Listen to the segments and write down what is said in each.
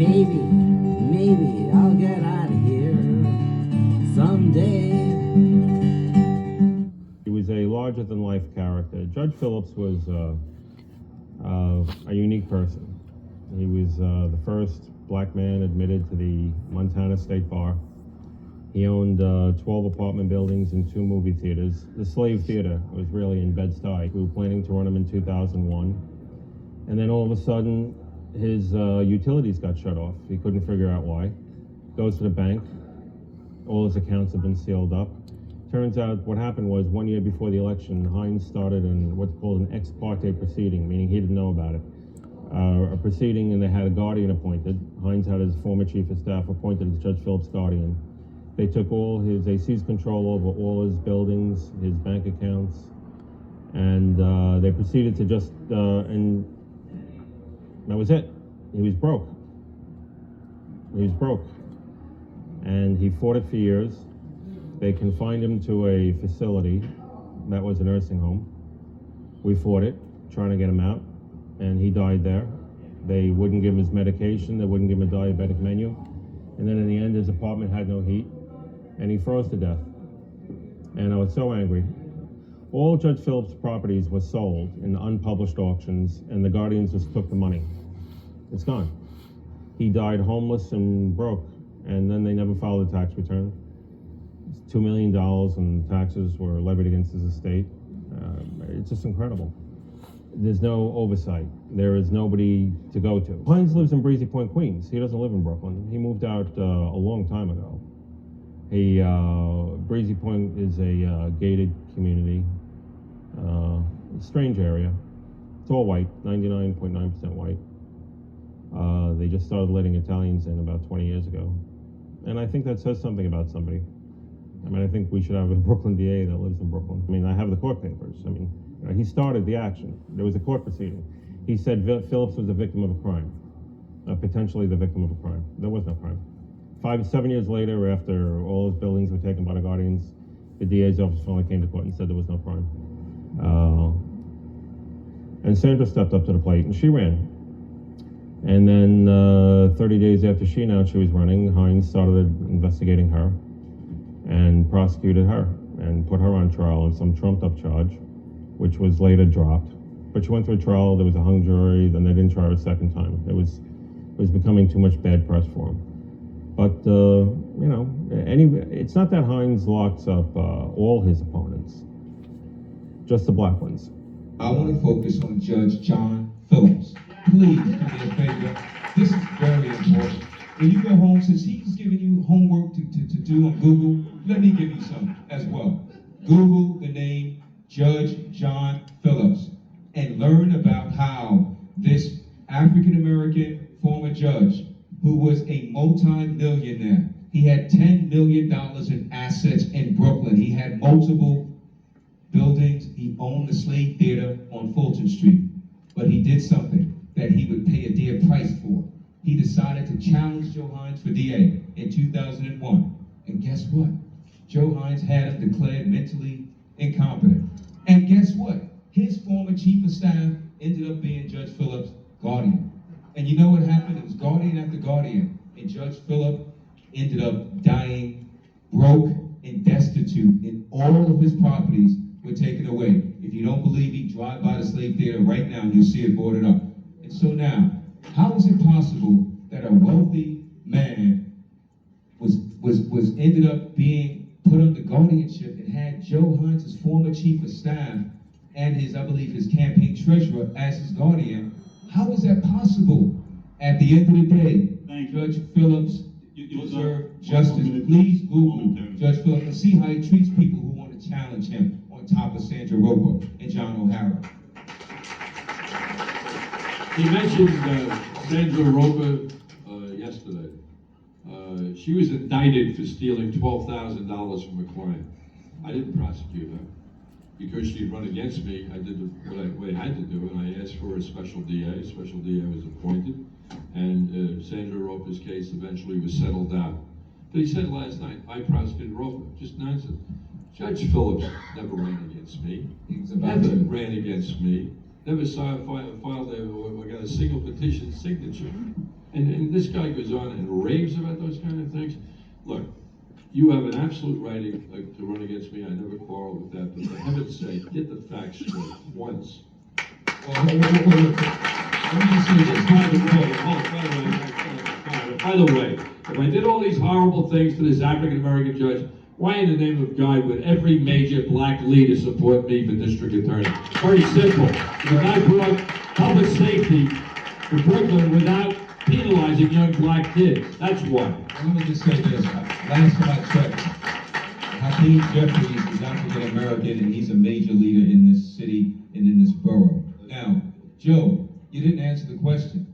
maybe I'll get out of here someday. He was a larger-than-life character. Judge Phillips was a unique person. He was the first black man admitted to the Montana State Bar. He owned 12 apartment buildings and 2 movie theaters. The Slave Theater was really in Bed-Stuy. We were planning to run them in 2001. And then all of a sudden, his utilities got shut off. He couldn't figure out why. Goes to the bank. All his accounts have been sealed up. Turns out what happened was 1 year before the election, Hynes started what's called an ex parte proceeding, meaning he didn't know about it. A proceeding, and they had a guardian appointed. Hynes had his former chief of staff appointed as Judge Phillips' guardian. They took they seized control over all his buildings, his bank accounts, and they proceeded to and that was it. He was broke. He was broke. And he fought it for years. They confined him to a facility that was a nursing home. We fought it, trying to get him out, and he died there. They wouldn't give him his medication, they wouldn't give him a diabetic menu, and then in the end his apartment had no heat, and he froze to death. And I was so angry. All Judge Phillips' properties were sold in unpublished auctions, and the guardians just took the money. It's gone. He died homeless and broke, and then they never filed a tax return. $2 million in taxes were levied against his estate. It's just incredible. There's no oversight. There is nobody to go to. Hynes lives in Breezy Point, Queens. He doesn't live in Brooklyn. He moved out a long time ago. Breezy Point is a gated community, strange area. It's all white, 99.9% white. They just started letting Italians in about 20 years ago. And I think that says something about somebody. I mean, I think we should have a Brooklyn DA that lives in Brooklyn. I mean, I have the court papers. I mean, he started the action. There was a court proceeding. He said Phillips was a victim of a crime, potentially the victim of a crime. There was no crime. 7 years later, after all his buildings were taken by the guardians, the DA's office finally came to court and said there was no crime. And Sandra stepped up to the plate and she ran. And then 30 days after she announced she was running, Hynes started investigating her and prosecuted her and put her on trial on some trumped-up charge, which was later dropped. But she went through a trial, there was a hung jury, then they didn't try her a second time. It was becoming too much bad press for him. But, you know, it's not that Hynes locks up all his opponents, just the black ones. I want to focus on Judge John Phillips. Please do me a favor. This is very important. When you go home, since he's giving you homework to do on Google, let me give you some as well. Google the name Judge John Phillips and learn about how this African-American former judge, who was a multi-millionaire, he had $10 million in assets in Brooklyn. He had multiple buildings. He owned the Slave Theater on Fulton Street. But he did something that he would pay a dear price for. He decided to challenge Joe Hynes for DA in 2001. And guess what? Joe Hynes had him declared mentally incompetent. And guess what? His former chief of staff ended up being Judge Phillips' guardian. And you know what happened? It was guardian after guardian. And Judge Phillips ended up dying broke and destitute, and all of his properties were taken away. If you don't believe me, drive by the Slave Theater right now and you'll see it boarded up. And so now, how is it possible that a wealthy man was ended up being put under guardianship and had Joe Hynes, his former chief of staff, and I believe his campaign treasurer as his guardian? How is that possible? At the end of the day, Judge Phillips deserved justice. Please Google Judge Phillips and see how he treats people who want to challenge him on top of Sandra Roper and John O'Hara. He mentioned Sandra Roper yesterday. She was indicted for stealing $12,000 from a client. I didn't prosecute her because she'd run against me. I did what I had to do, and I asked for a special DA. Special DA was appointed, and Sandra Roper's case eventually was settled out. But he said last night, I prosecuted Roper. Just nonsense. Judge Phillips never ran against me. Never ran against me. Never filed or got a single petition signature. And this guy goes on and raves about those kind of things. Look, you have an absolute right to run against me. I never quarrel with that. But for heaven's sake, get the facts straight once. Well, let me just say this. By the way, if I did all these horrible things to this African American judge, why in the name of God would every major black leader support me for district attorney? Very simple. Because I brought public safety to Brooklyn without penalizing young black kids. That's why. Let me just say this. Last time I checked, Hakeem Jeffries is African American and he's a major leader in this city and in this borough. Now, Joe, you didn't answer the question.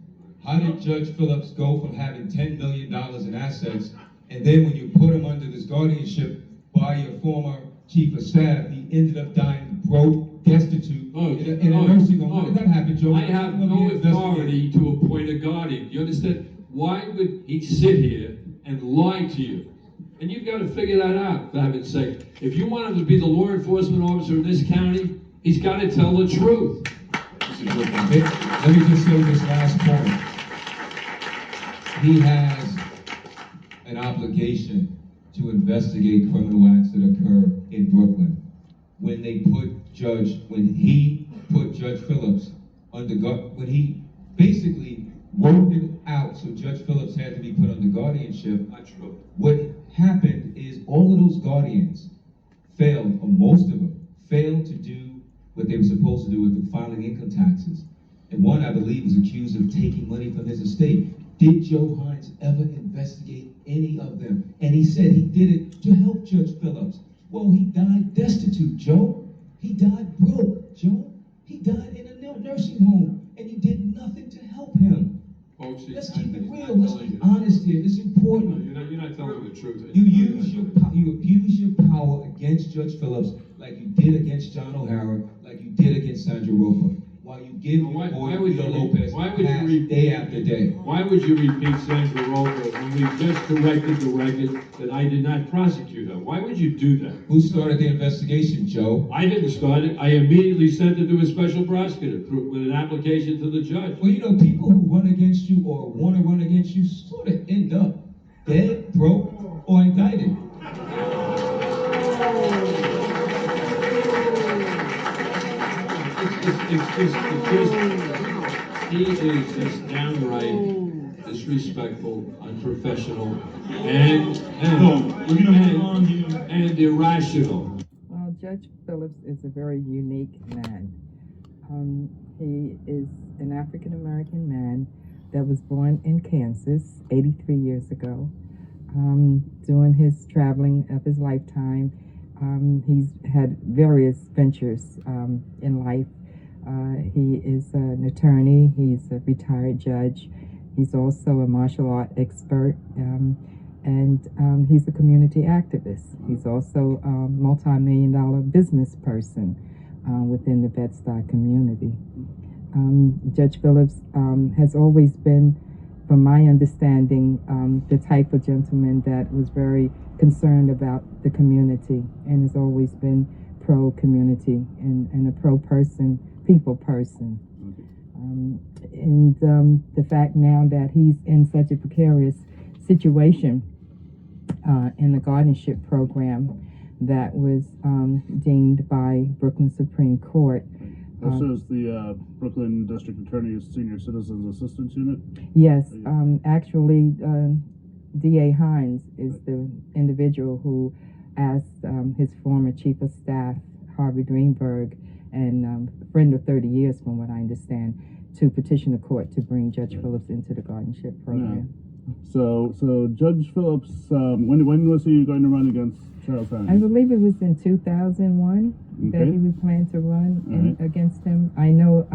How did Judge Phillips go from having $10 million in assets, and then when you put him under this guardianship by your former chief of staff, he ended up dying broke, destitute, in a nursing home? How did that happen, Joe? I have no authority to appoint a guardian. You understand? Why would he sit here and lie to you? And you've got to figure that out, for heaven's sake. If you want him to be the law enforcement officer in this county, he's got to tell the truth. Let me just say this last point. He has an obligation to investigate criminal acts that occur in Brooklyn. When he put Judge Phillips under when he basically worked it out so Judge Phillips had to be put under guardianship. Not true. What happened is all of those guardians failed, or most of them, failed to do what they were supposed to do with the filing income taxes. And one, I believe, was accused of taking money from his estate. Did Joe Hynes ever investigate any of them? And he said he did it to help Judge Phillips. Well, he died destitute, Joe. He died broke, Joe. He died in a nursing home, and you did nothing to help him. Folks, Let's keep it real. Let's be honest here. It's important. You're not telling the truth. You abuse your power against Judge Phillips like you did against John O'Hara, like you did against Sandra Roper, while you give your boy Vito Lopez pass day after day. Why would you repeat Sandra Roper when we just corrected the record that I did not prosecute her? Why would you do that? Who started the investigation, Joe? I didn't start it. I immediately sent it to a special prosecutor with an application to the judge. Well, you know, people who run against you or want to run against you sort of end up dead, broke, or indicted. He is just downright disrespectful, unprofessional, and irrational. Well, Judge Phillips is a very unique man. He is an African American man that was born in Kansas 83 years ago. During his traveling of his lifetime, he's had various ventures in life. He is an attorney, he's a retired judge, he's also a martial art expert, and he's a community activist. He's also a multi-million-dollar business person within the Bed-Stuy community. Judge Phillips has always been, from my understanding, the type of gentleman that was very concerned about the community and has always been pro-community and a pro-person, people person. And the fact now that he's in such a precarious situation in the guardianship program that was deemed by Brooklyn Supreme Court. This is the Brooklyn District Attorney's Senior Citizens Assistance Unit? Yes, actually, D.A. Hynes is the individual who asked his former Chief of Staff, Harvey Greenberg, and a friend of 30 years, from what I understand, to petition the court to bring Judge Phillips into the guardianship program. Yeah. So Judge Phillips, when was he going to run against Charles Hynes? I believe it was in 2001 that he would plan to run against him. I know,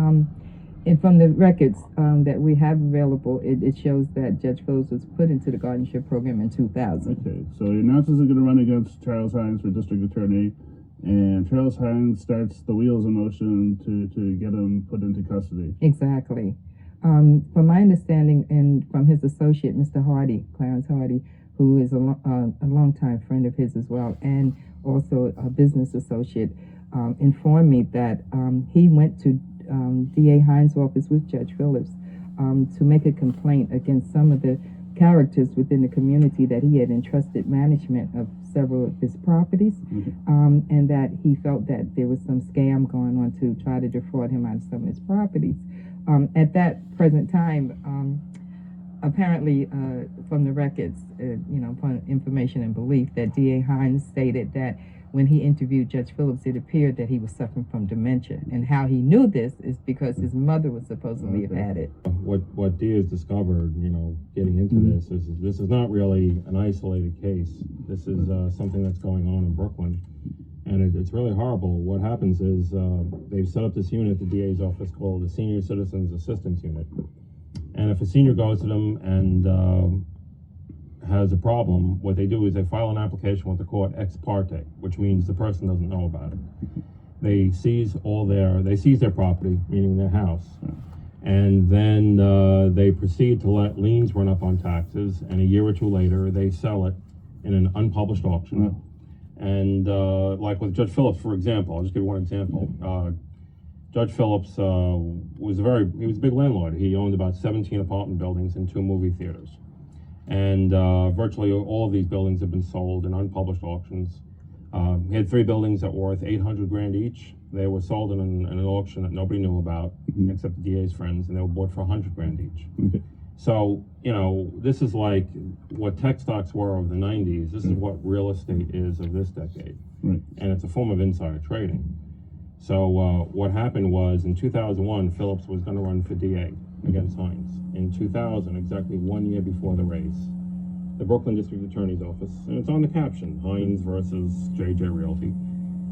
and from the records that we have available, it shows that Judge Phillips was put into the guardianship program in 2000. Okay, so he announces he's going to run against Charles Hynes for district attorney, and Charles Hynes starts the wheels in motion to get him put into custody. Exactly. From my understanding, and from his associate, Mr. Hardy, Clarence Hardy, who is a longtime friend of his as well, and also a business associate, informed me that he went to D.A. Hynes' office with Judge Phillips to make a complaint against some of the characters within the community that he had entrusted management of several of his properties, and that he felt that there was some scam going on to try to defraud him out of some of his properties. At that present time, apparently, from the records, upon information and belief, that D.A. Hynes stated that when he interviewed Judge Phillips, it appeared that he was suffering from dementia. And how he knew this is because his mother was supposedly have had it. What Diaz discovered, getting into this is not really an isolated case. This is something that's going on in Brooklyn, and it's really horrible. What happens is they've set up this unit at the DA's office called the Senior Citizens Assistance Unit. And if a senior goes to them and has a problem, what they do is they file an application with the court ex parte, which means the person doesn't know about it. They seize their property, meaning their house, and then they proceed to let liens run up on taxes, and a year or two later they sell it in an unpublished auction. And like with Judge Phillips, for example, I'll just give you one example. Judge Phillips was a big landlord. He owned about 17 apartment buildings and 2 movie theaters. And virtually all of these buildings have been sold in unpublished auctions. He had 3 buildings that were worth $800,000 each. They were sold in an auction that nobody knew about, except the DA's friends, and they were bought for $100,000 each. So, this is like what tech stocks were of the 90s. This is what real estate is of this decade. And it's a form of insider trading. So what happened was, in 2001, Phillips was going to run for DA against Hynes. In 2000, exactly 1 year before the race, the Brooklyn District Attorney's Office, and it's on the caption, Hynes versus JJ Realty,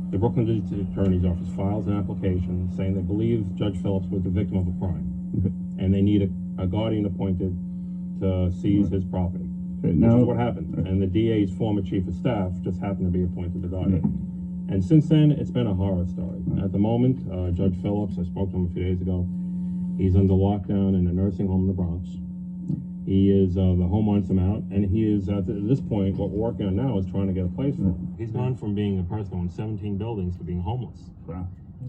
the Brooklyn District Attorney's Office files an application saying they believe Judge Phillips was the victim of a crime, and they need a guardian appointed to seize his property, which is what happened. And the DA's former chief of staff just happened to be appointed the guardian. And since then, it's been a horror story. At the moment, Judge Phillips, I spoke to him a few days ago, he's under lockdown in a nursing home in the Bronx. He is, the home wants him out, and he is, at this point, what we're working on now is trying to get a place for him. He's gone from being a person who owns 17 buildings to being homeless.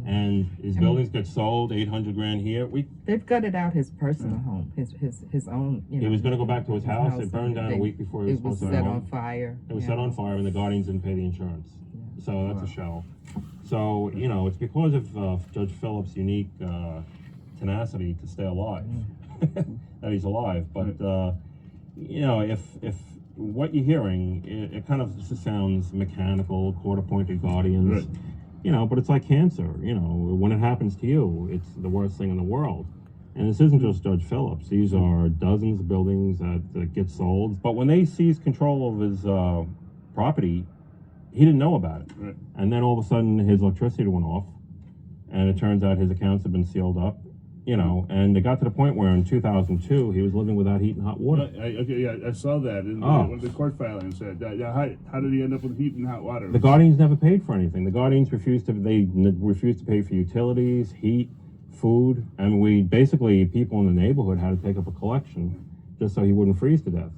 And his buildings get sold, $800,000 here. They've gutted out his personal home, his own. He was going to go back to his house. It burned down a week before he was supposed to go home. It was set on fire. It was set on fire, and the guardians didn't pay the insurance. So that's a shell. So, it's because of Judge Phillips' unique tenacity to stay alive that he's alive. But, if what you're hearing, it kind of just sounds mechanical, court-appointed guardians, but it's like cancer. When it happens to you, it's the worst thing in the world. And this isn't just Judge Phillips. These are dozens of buildings that get sold. But when they seize control of his property, he didn't know about it. And then all of a sudden his electricity went off, and it turns out his accounts have been sealed up, and it got to the point where in 2002 he was living without heat and hot water. I saw that in one of the court filings. Said, how did he end up with heat and hot water? The guardians never paid for anything. The guardians refused to pay for utilities, heat, food, and people in the neighborhood had to take up a collection just so he wouldn't freeze to death.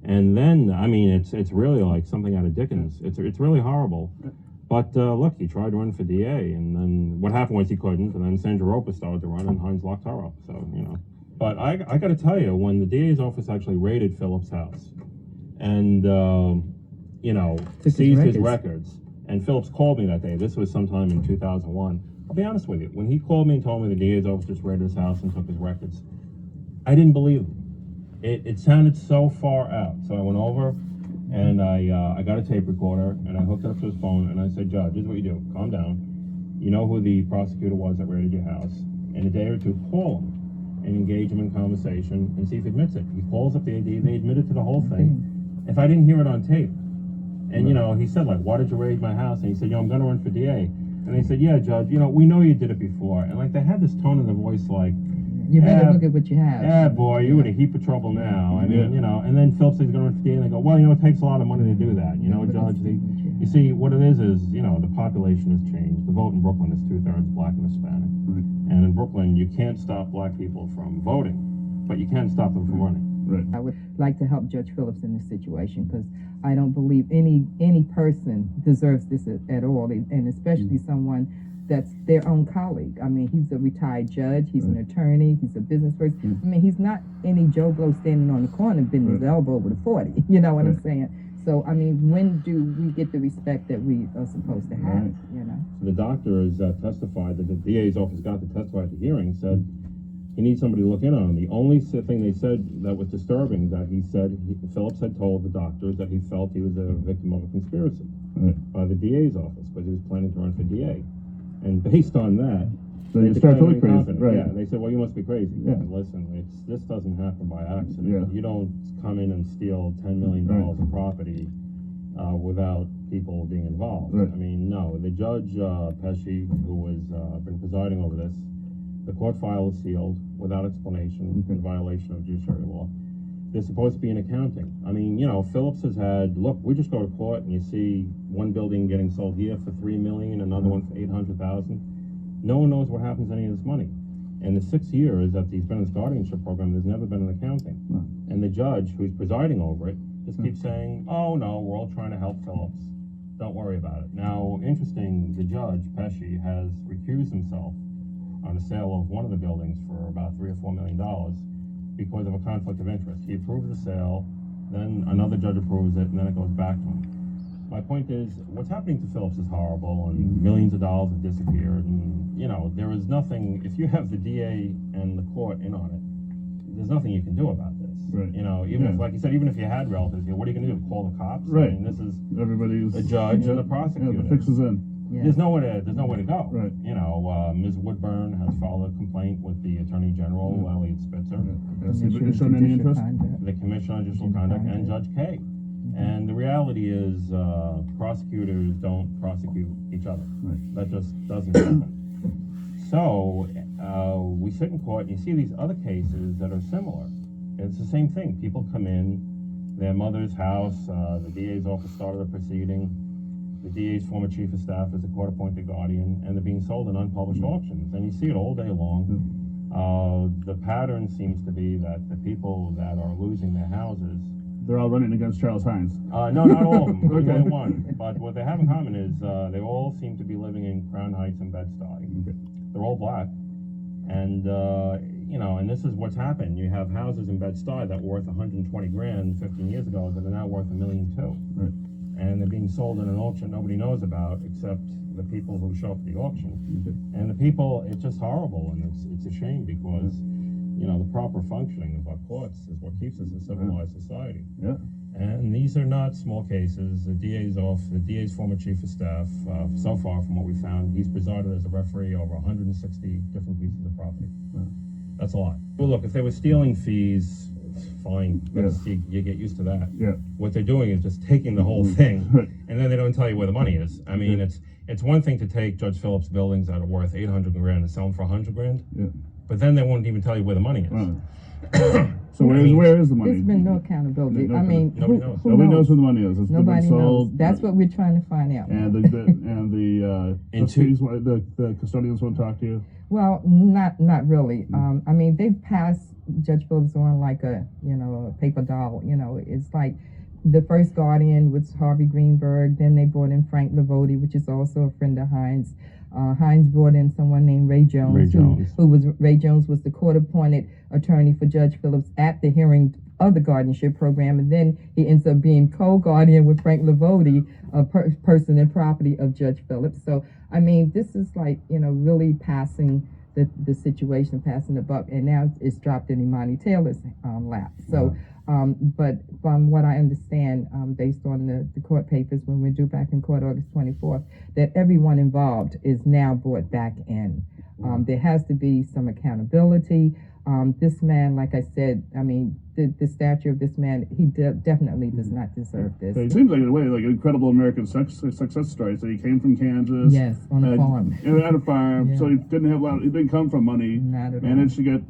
And then, it's really like something out of Dickens. It's really horrible. But look, he tried to run for DA, and then what happened was he couldn't, and then Sandra Roper started to run, and Hynes locked her up. So, But I got to tell you, when the DA's office actually raided Phillips' house, and seized his records, and Phillips called me that day. This was sometime in 2001. I'll be honest with you. When he called me and told me the DA's office just raided his house and took his records, I didn't believe him. It sounded so far out. So I went over and I got a tape recorder and I hooked it up to his phone and I said, Judge, this is what you do. Calm down. You know who the prosecutor was that raided your house. In a day or two, call him and engage him in conversation and see if he admits it. He calls up the AD. They admitted to the whole thing. If I didn't hear it on tape, and he said, why did you raid my house? And he said, I'm going to run for DA. And they said, yeah, Judge, we know you did it before. And they had this tone in the voice you better look at what you have. Yeah, boy, you're in a heap of trouble now. And then Phillips says he's going to run for DA, and they go, well, it takes a lot of money to do that. Judge, you see, what it is, the population has changed. The vote in Brooklyn is 2/3 black and Hispanic. And in Brooklyn, you can't stop black people from voting, but you can stop them from running. I would like to help Judge Phillips in this situation because I don't believe any person deserves this at all, and especially someone that's their own colleague. I mean, he's a retired judge, he's an attorney, he's a business person. I mean, he's not any Joe Blow standing on the corner bending his elbow with a 40. You know what I'm saying? So, I mean, when do we get the respect that we are supposed to have, you know? The doctors testified that the DA's office got to testify at the hearing, said he needs somebody to look in on him. The only thing they said that was disturbing that he said Phillips had told the doctors that he felt he was a victim of a conspiracy by the DA's office because he was planning to run for DA. And based on that, so you start to look crazy, right? Yeah, they said, well, you must be crazy. Yeah. Listen, this doesn't happen by accident. Yeah. You don't come in and steal $10 million of property without people being involved. Right. I mean, no. The judge, Pesci, who has been presiding over this, the court file is sealed without explanation in violation of judiciary law. There's supposed to be an accounting. I mean, you know, Phillips has had, look, we just go to court and you see one building getting sold here for $3 million, another one for $800,000. No one knows what happens to any of this money. In the 6 years that he's been in this guardianship program, there's never been an accounting. And the judge who's presiding over it just keeps saying, oh no, we're all trying to help Phillips. Don't worry about it. Now, interesting, the judge, Pesci, has recused himself on the sale of one of the buildings for about $3 or $4 million because of a conflict of interest. He approves the sale, then another judge approves it, and then it goes back to him. My point is, what's happening to Phillips is horrible, and millions of dollars have disappeared, and, you know, there is nothing, if you have the DA and the court in on it, there's nothing you can do about this. Right. You know, even if, like you said, even if you had relatives here, what are you going to do? Call the cops? Right. I mean, this is Everybody's the judge and the prosecutor. Yeah, the fix is in. Yeah. There's nowhere to go. Right. You know, Ms. Woodburn has filed a complaint with the Attorney General, Elliot Spitzer, Has he shown any interest? the Commission on Judicial Conduct, and Judge Kay. And the reality is, prosecutors don't prosecute each other. Right. That just doesn't happen. So, we sit in court and you see these other cases that are similar. It's the same thing. People come in, their mother's house, the DA's office started a proceeding, the DA's former chief of staff is a court-appointed guardian, and they're being sold in unpublished auctions. And you see it all day long. The pattern seems to be that the people that are losing their houses, They're all running against Charles Hynes. no, not all of them. There's Okay. only one. But what they have in common is they all seem to be living in Crown Heights and Bed-Stuy. Okay. They're all black. And, you know, and this is what's happened. You have houses in Bed-Stuy that were worth 120 grand 15 years ago that are now worth $1.2 million. Right. And they're being sold in an auction nobody knows about except the people who show up at the auction. Okay. And the people, it's just horrible, and it's a shame because, you know, the proper functioning of our courts is what keeps us a civilized society. Yeah. And these are not small cases. The DA's former chief of staff, so far from what we found, he's presided as a referee over 160 different pieces of property. That's a lot. Well, look, if they were stealing fees, fine. You get used to that. Yeah. What they're doing is just taking the whole thing, Right. and then they don't tell you where the money is. I mean, it's one thing to take Judge Phillips' buildings that are worth 800 grand and sell them for 100 grand, Yeah. but then they won't even tell you where the money is. Right. So where is the money? There's been no accountability. No, I mean, nobody knows. who Nobody knows knows? where the money is. It's Nobody been sold. knows. That's what we're trying to find out. And the trustees, the custodians won't talk to you. Well, not really. I mean, they passed Judge Phillips on like a paper doll. You know, it's like the first guardian was Harvey Greenberg. Then they brought in Frank Lavoti, which is also a friend of Hynes. Hynes brought in someone named Ray Jones, Ray Jones was the court-appointed attorney for Judge Phillips at the hearing of the guardianship program, and then he ends up being co-guardian with Frank Lavoti, a person and property of Judge Phillips. So, I mean, this is like, really passing the situation, passing the buck, and now it's dropped in Imani Taylor's lap. So, but from what I understand, based on the court papers, when we're due back in court August 24th, that everyone involved is now brought back in. There has to be some accountability. This man, like I said, I mean, the stature of this man, he definitely does not deserve this. It seems like, in a way, like an incredible American success story. So he came from Kansas. Yes, on a farm. At a farm. Yeah. So he didn't come from money. Not at Managed to get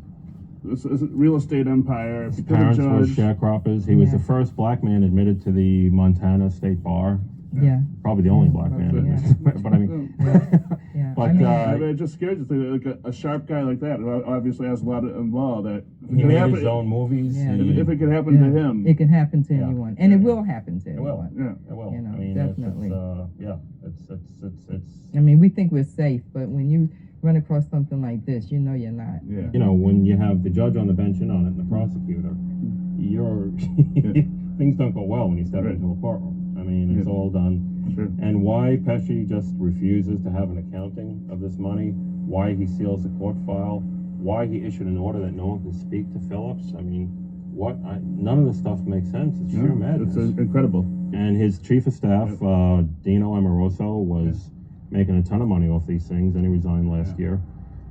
this real estate empire. His parents were sharecroppers. He was the first black man admitted to the Montana State Bar. Yeah. Probably the only black man. Yeah. But I mean, Yeah. But I mean, I mean, it just scares you. Like a sharp guy like that, who obviously has a lot in law. That if it he could made happen, his own movies. Yeah. if it could happen to him, it can happen to Yeah. anyone, and it will happen to It will. anyone. yeah. It will. You know, I mean, definitely. It's I mean, we think we're safe, but when you run across something like this, you know you're not. Yeah. you know, when you have the judge on the bench in on it and the prosecutor, you're things don't go well when you step Right. into a courtroom. I mean, it's Yeah. all done. Sure. And why Pesci just refuses to have an accounting of this money, why he seals the court file, why he issued an order that no one can speak to Phillips. I mean, none of this stuff makes sense. It's sheer madness. It's incredible. And his chief of staff, Dino Amoroso, was making a ton of money off these things, and he resigned last year.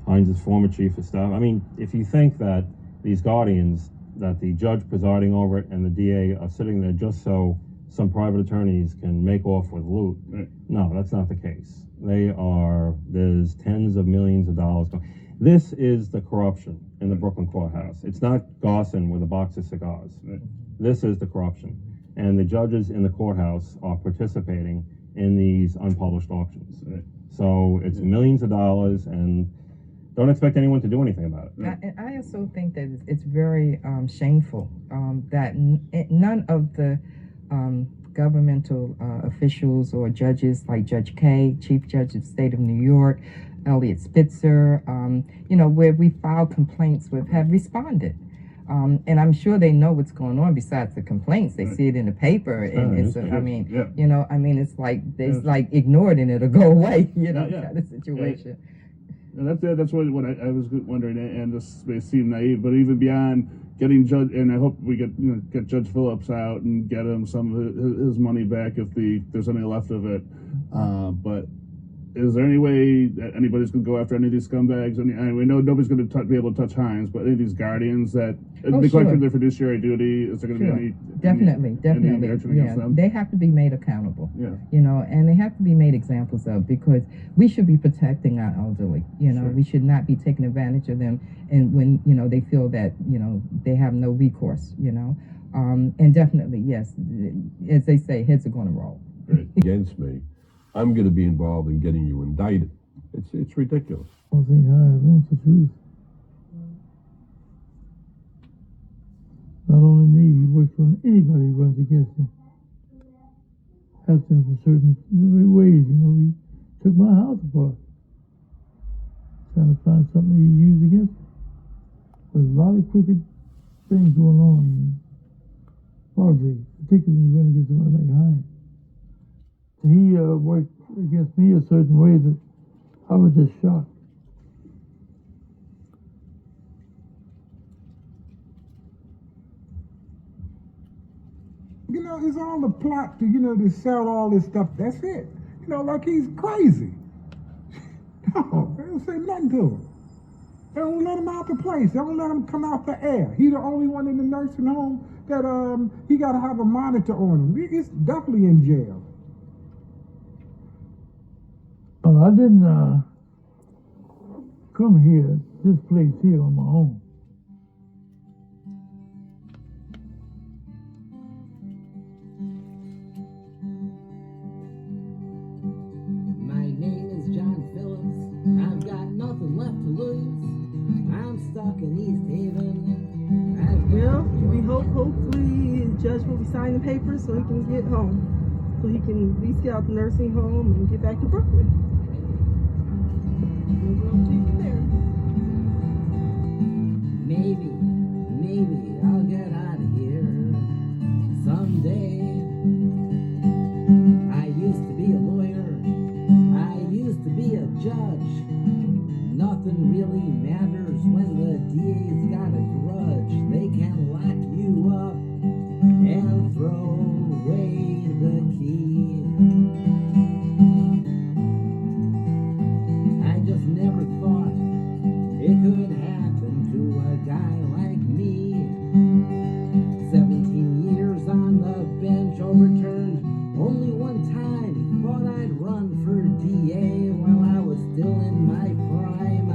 Hynes' former chief of staff. I mean, if you think that these guardians, that the judge presiding over it and the DA are sitting there just so some private attorneys can make off with loot, no, that's not the case. There's tens of millions of dollars. This is the corruption in the Brooklyn courthouse. It's not Gosson with a box of cigars. This is the corruption. And the judges in the courthouse are participating in these unpublished auctions. So it's millions of dollars, and don't expect anyone to do anything about it. I also think that it's very shameful that none of the governmental officials or judges like Judge Kay, Chief Judge of the State of New York, Elliot Spitzer, where we filed complaints with, have responded. And I'm sure they know what's going on besides the complaints. They see it in the paper, and it's it's like they like ignore it and it'll go away, kind of situation. And that's what I was wondering, and this may seem naive, but even beyond getting Judge, and I hope we get Judge Phillips out and get him some of his money back if there's any left of it. But is there any way that anybody's going to go after any of these scumbags? And we know nobody's going to be able to touch Hynes, but any of these guardians that neglect their fiduciary duty, is there going to be any? Definitely. Against them? They have to be made accountable. Yeah. And they have to be made examples of, because we should be protecting our elderly. We should not be taking advantage of them, and when they feel that they have no recourse. And definitely, yes, as they say, heads are going to roll. Against me, I'm going to be involved in getting you indicted. It's ridiculous. I think I want the truth. Not only me, he works on anybody who runs against him. Helps him in certain ways, he took my house apart. Trying to find something he used against me. There's a lot of crooked things going on in politics, particularly running against someone like Hynes. He worked against me a certain way that I was just shocked. It's all a plot to, to sell all this stuff. That's it. Like he's crazy. No, they don't say nothing to him. They don't let him out the place. They don't let him come out the air. He's the only one in the nursing home that he got to have a monitor on him. He's definitely in jail. I didn't come here, this place here on my own. My name is John Phillips. I've got nothing left to lose. I'm stuck in East Haven. Well, we hopefully the judge will be signing the papers so he can get home. So he can at least get out the nursing home and get back to Brooklyn. Maybe I'll get out of here someday. I used to be a lawyer. I used to be a judge. Nothing really matters when the DA's got a grudge. They can lock you up and throw away the key. I just never thought it could happen to a guy like me. 17 years on the bench, overturned only one time. Thought I'd run for DA while I was still in my prime.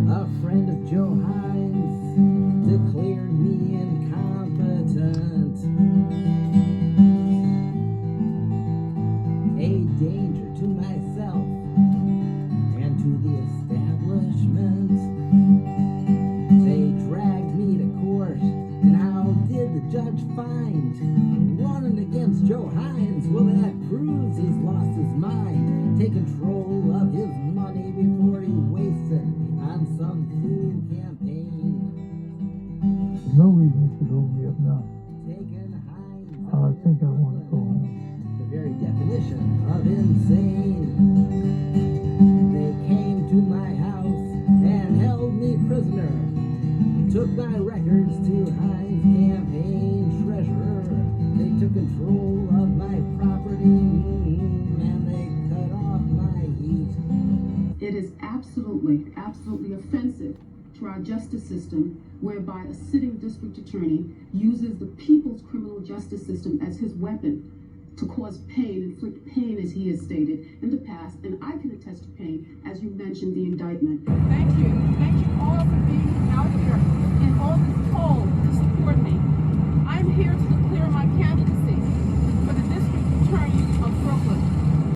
A friend of Joe Hynes declared me incompetent. A danger to myself and to the records to Hynes campaign treasurer. They took control of my property, and they cut off my heat. It is absolutely offensive to our justice system whereby a sitting district attorney uses the people's criminal justice system as his weapon to cause pain, inflict pain, as he has stated in the past, and I can attest to pain, as you mentioned the indictment. Thank you all for being out here and all this cold to support me. I'm here to